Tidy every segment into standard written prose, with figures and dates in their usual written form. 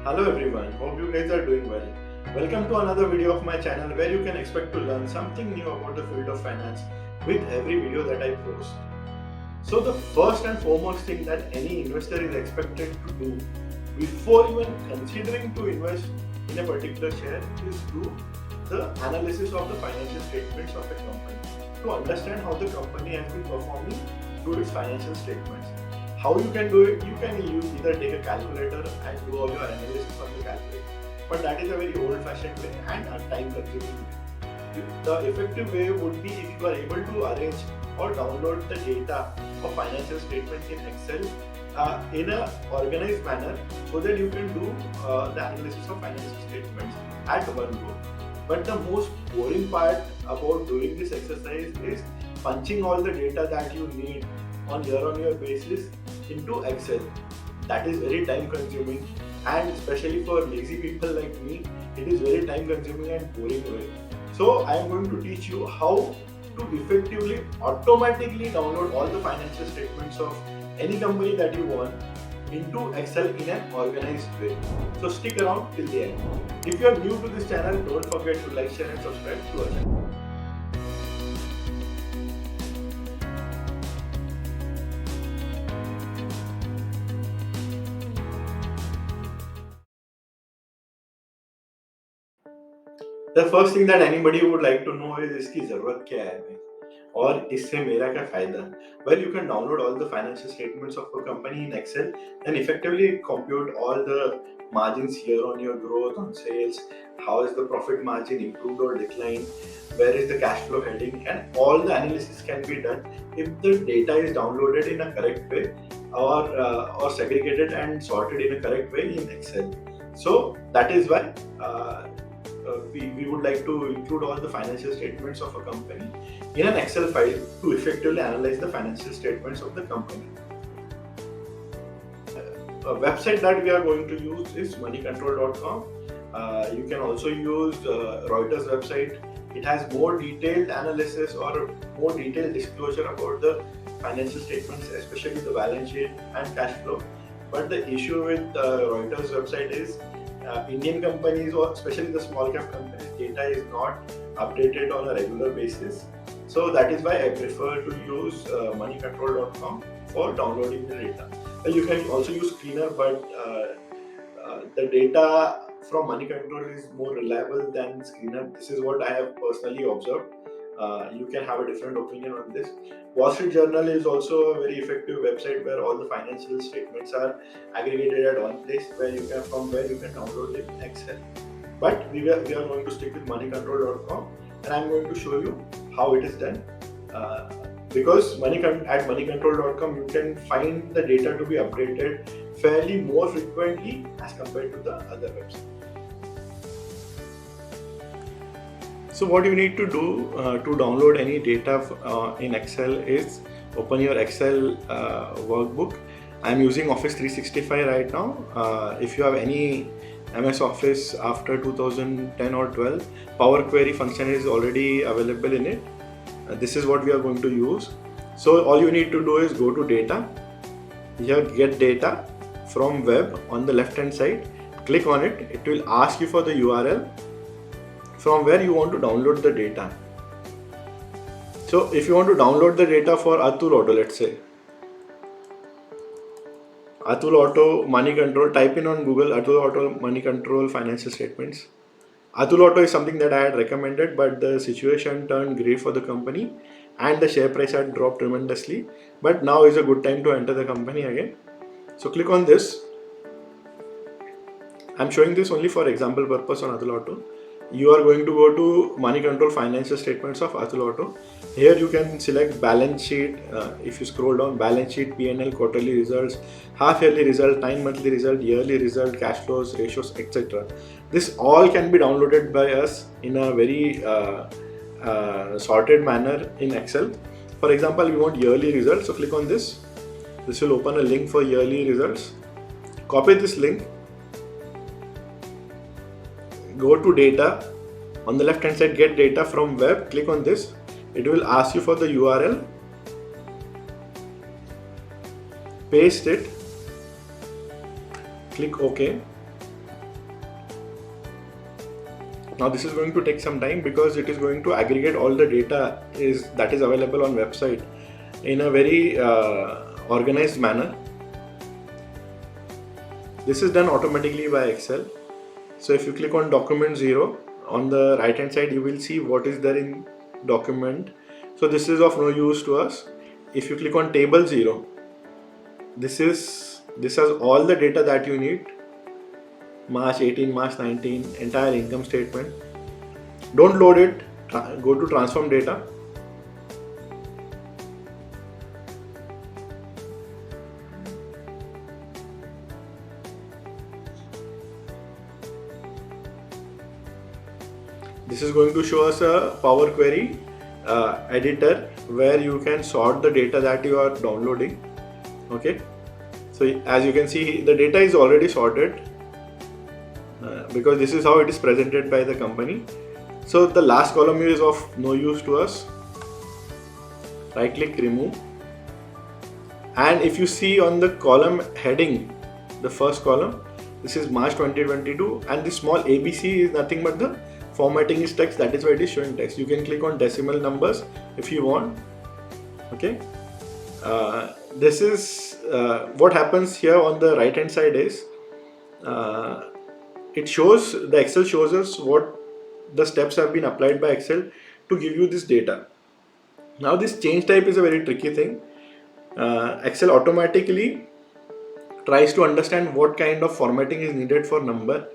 Hello everyone, hope you guys are doing well. Welcome to another video of my channel where you can expect to learn something new about the field of finance with every video that I post. So the first and foremost thing that any investor is expected to do before even considering to invest in a particular share is do the analysis of the financial statements of a company to understand how the company has been performing through its financial statements. How you can do it? You can either take a calculator and do all your analysis on the calculator, but that is a very old-fashioned way and a time-consuming way. The effective way would be if you are able to arrange or download the data of financial statements in Excel in an organized manner so that you can do the analysis of financial statements at one go. But the most boring part about doing this exercise is punching all the data that you need on year-on-year basis into Excel. That is very time consuming, and especially for lazy people like me, it is very time consuming and boring way. So I am going to teach you how to effectively automatically download all the financial statements of any company that you want into Excel in an organized way. So stick around till the end. If you are new to this channel, don't forget to like, share and subscribe to our channel. The first thing that anybody would like to know is इसकी ज़रूरत क्या है भाई और इससे मेरा क्या फ़ायदा. Well, you can download all the financial statements of a company in Excel and effectively compute all the margins year on year growth on sales, how is the profit margin improved or declined, where is the cash flow heading, and all the analysis can be done if the data is downloaded in a correct way or segregated and sorted in a correct way in Excel. So that is why we would like to include all the financial statements of a company in an Excel file to effectively analyze the financial statements of the company. A website that we are going to use is moneycontrol.com. You can also use Reuters website. It has more detailed analysis or more detailed disclosure about the financial statements, especially the balance sheet and cash flow. But the issue with Reuters website is Indian companies, or especially the small cap companies, data is not updated on a regular basis. So that is why I prefer to use moneycontrol.com for downloading the data. Well, you can also use Cleaner, but the data from Money Control is more reliable than Screener. This is what I have personally observed. You can have a different opinion on this. Wall Street Journal is also a very effective website where all the financial statements are aggregated at one place where you can download it in Excel. But we are going to stick with moneycontrol.com, and I'm going to show you how it is done. Because at moneycontrol.com you can find the data to be updated fairly more frequently as compared to the other websites. So what you need to do to download any data in Excel is open your Excel workbook. I'm using Office 365 right now. If you have any MS Office after 2010 or 12, Power Query function is already available in it. This is what we are going to use. So all you need to do is go to data. Here get data from web on the left hand side. Click on it. It will ask you for the URL from where you want to download the data. So if you want to download the data for Atul Auto, let's say Atul Auto Money Control, type in on Google Atul Auto Money Control financial statements. Atul Auto is something that I had recommended, but the situation turned grey for the company and the share price had dropped tremendously. But now is a good time to enter the company again. So click on this. I'm showing this only for example purpose on Atul Auto. You are going to go to Money Control financial statements of Atul Auto. Here you can select balance sheet. If you scroll down, balance sheet, P&L, quarterly results, half yearly result, 9 monthly result, yearly result, cash flows, ratios, etc. This all can be downloaded by us in a very sorted manner in Excel. For example, we want yearly results, so click on this. This will open a link for yearly results. Copy this link. Go to data, on the left hand side get data from web, click on this, it will ask you for the URL, paste it, click OK. Now this is going to take some time because it is going to aggregate all the data that is available on website in a very organized manner. This is done automatically by Excel. So if you click on document 0, on the right hand side you will see what is there in document. So this is of no use to us. If you click on table 0, this has all the data that you need. March 18, March 19, entire income statement. Don't load it, go to transform data. This is going to show us a Power Query editor where you can sort the data that you are downloading. Okay, so as you can see, the data is already sorted because this is how it is presented by the company. So the last column is of no use to us. Right click, remove, and if you see on the column heading, the first column, this is March 2022, and this small ABC is nothing but the formatting is text, that is why it is showing text. You can click on decimal numbers if you want. Okay, this is what happens here on the right hand side is the Excel shows us what the steps have been applied by Excel to give you this data. Now this change type is a very tricky thing. Excel automatically tries to understand what kind of formatting is needed for number,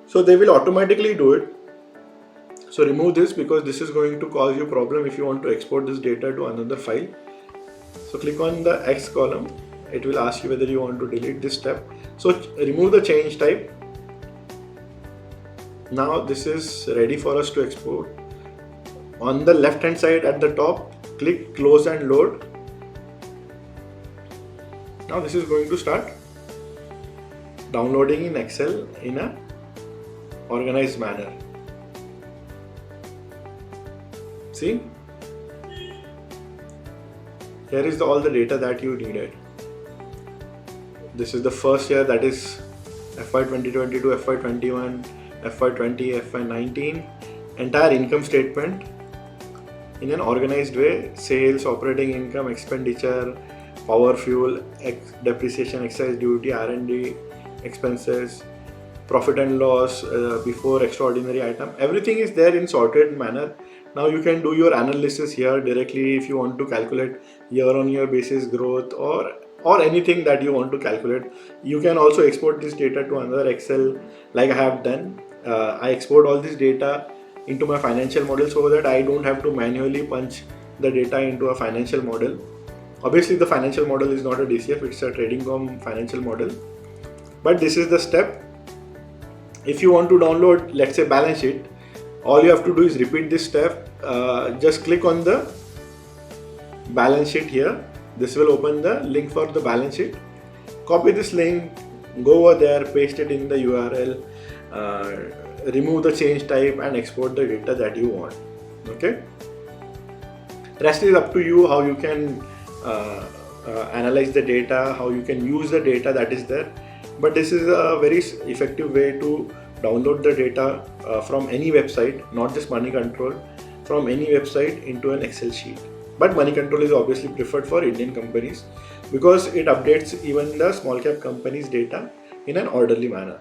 so they will automatically do it. So remove this because this is going to cause you problem if you want to export this data to another file. So click on the X column, it will ask you whether you want to delete this step. So remove the change type. Now this is ready for us to export. On the left hand side at the top, click close and load. Now this is going to start downloading in Excel in a organized manner. See, here is all the data that you needed. This is the first year, that is FY 2022, FY 21, FY 20, FY 19, entire income statement in an organized way: sales, operating income, expenditure, power, fuel, depreciation, excise duty, R&D expenses, profit and loss before extraordinary item. Everything is there in sorted manner. Now you can do your analysis here directly if you want to calculate year-on-year basis growth or anything that you want to calculate. You can also export this data to another Excel like I have done. I export all this data into my financial model so that I don't have to manually punch the data into a financial model. Obviously the financial model is not a DCF, it's a trading firm financial model. But this is the step. If you want to download, let's say, balance sheet, all you have to do is repeat this step. Just click on the balance sheet here. This will open the link for the balance sheet. Copy this link, go over there, paste it in the URL, remove the change type and export the data that you want. Okay. Rest is up to you, how you can analyze the data, how you can use the data that is there. But this is a very effective way to download the data from any website, not just Money Control, from any website into an Excel sheet. But Money Control is obviously preferred for Indian companies because it updates even the small cap companies' data in an orderly manner.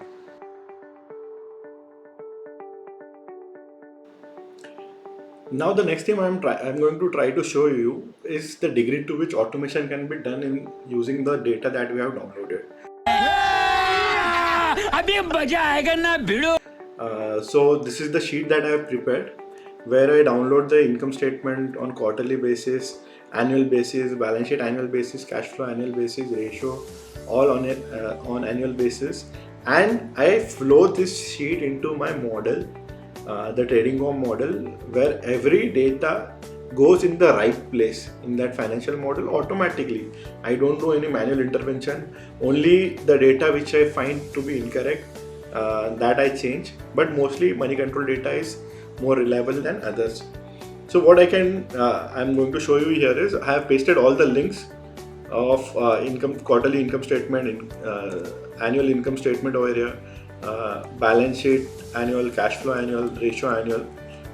Now the next thing I'm going to try to show you is the degree to which automation can be done in using the data that we have downloaded. So this is the sheet that I have prepared, where I download the income statement on quarterly basis, annual basis, balance sheet annual basis, cash flow annual basis, ratio, all on it on annual basis, and I flow this sheet into my model, the trading firm model, where every data goes in the right place in that financial model automatically. I don't do any manual intervention. Only the data which I find to be incorrect, that I change, but mostly Money Control data is more reliable than others. So what I'm going to show you here is I have pasted all the links of quarterly income statement, annual income statement over here, balance sheet annual, cash flow annual, ratio annual.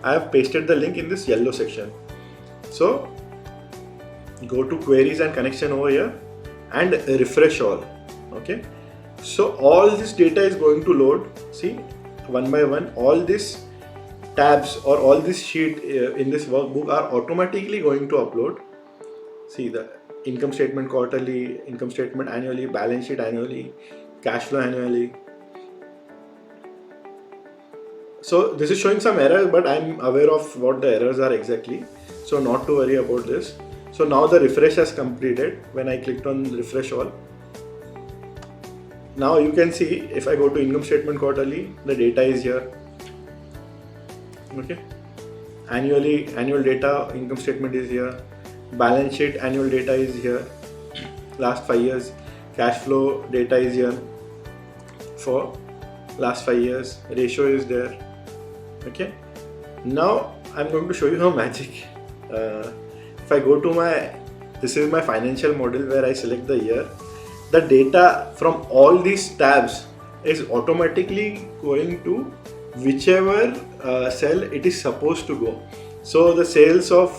I have pasted the link in this yellow section. So go to queries and connection over here and refresh all. Okay, so all this data is going to load. See, one by one, all these tabs or all this sheet in this workbook are automatically going to upload. See, the income statement quarterly, income statement annually, balance sheet annually, cash flow annually. So this is showing some errors, but I'm aware of what the errors are exactly, so not to worry about this. So now the refresh has completed. When I clicked on refresh all, now you can see if I go to income statement quarterly, the data is here. Okay, annual data, income statement is here, balance sheet annual data is here, last 5 years, cash flow data is here for last 5 years, ratio is there. Okay, now I'm going to show you how magic. If I go to this is my financial model where I select the year, the data from all these tabs is automatically going to whichever cell it is supposed to go. So the sales of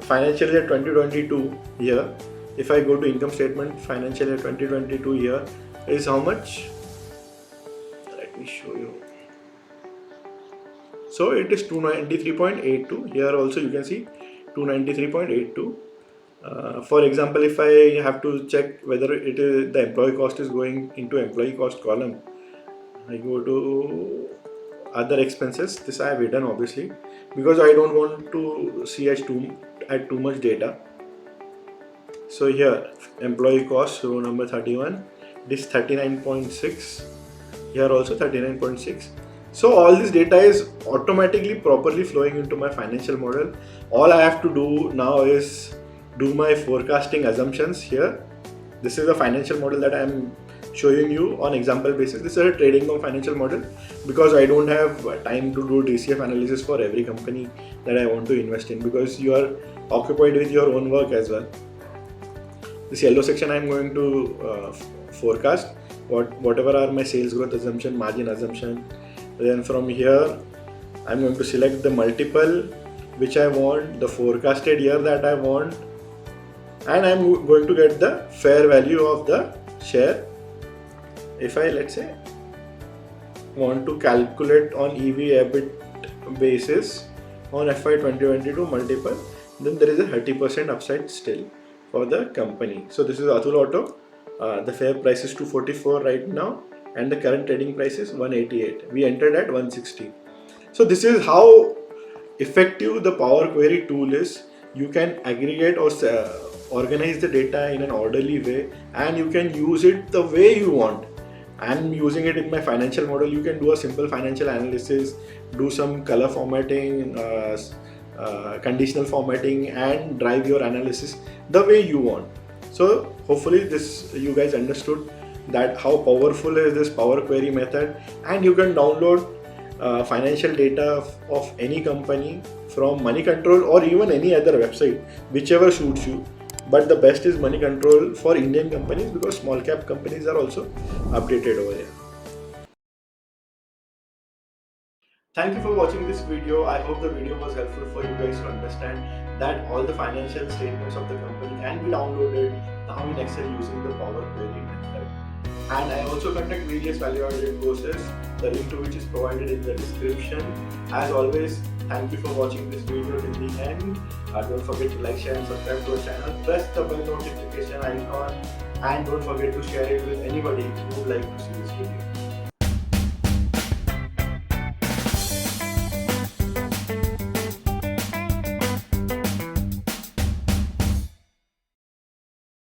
financial year 2022 here, if I go to income statement financial year 2022 here, is how much? Let me show you. So it is 293.82. Here also you can see 293.82. For example, if I have to check whether the employee cost is going into employee cost column, I go to other expenses. This I have hidden obviously because I don't want to see add too much data. So here employee cost, row number 31, this 39.6, here also 39.6. So all this data is automatically properly flowing into my financial model. All I have to do now is do my forecasting assumptions here. This is a financial model that I am showing you on example basis. This is a trading firm financial model because I don't have time to do DCF analysis for every company that I want to invest in, because you are occupied with your own work as well. This yellow section I am going to forecast whatever are my sales growth assumption, margin assumption. Then from here I'm going to select the multiple which I want, the forecasted year that I want, and I'm going to get the fair value of the share. If I, let's say, want to calculate on EV EBIT basis on FY 2022 multiple, then there is a 30% upside still for the company. So this is Atul Auto. The fair price is 244 right now, and the current trading price is 188. We entered at 160. So this is how effective the Power Query tool is. You can aggregate or organize the data in an orderly way, and you can use it the way you want. I'm using it in my financial model. You can do a simple financial analysis, do some color formatting, conditional formatting, and drive your analysis the way you want. So hopefully you guys understood that how powerful is this Power Query method, and you can download financial data of any company from Money Control or even any other website, whichever suits you. But the best is Money Control for Indian companies, because small cap companies are also updated over here. Thank you for watching this video. I hope the video was helpful for you guys to understand that all the financial statements of the company can be downloaded now in Excel using the Power Query method. And I also conduct various value-added courses, the link to which is provided in the description. As always, thank you for watching this video till the end. Don't forget to like, share and subscribe to our channel. Press the bell notification icon, and don't forget to share it with anybody who would like to see this video.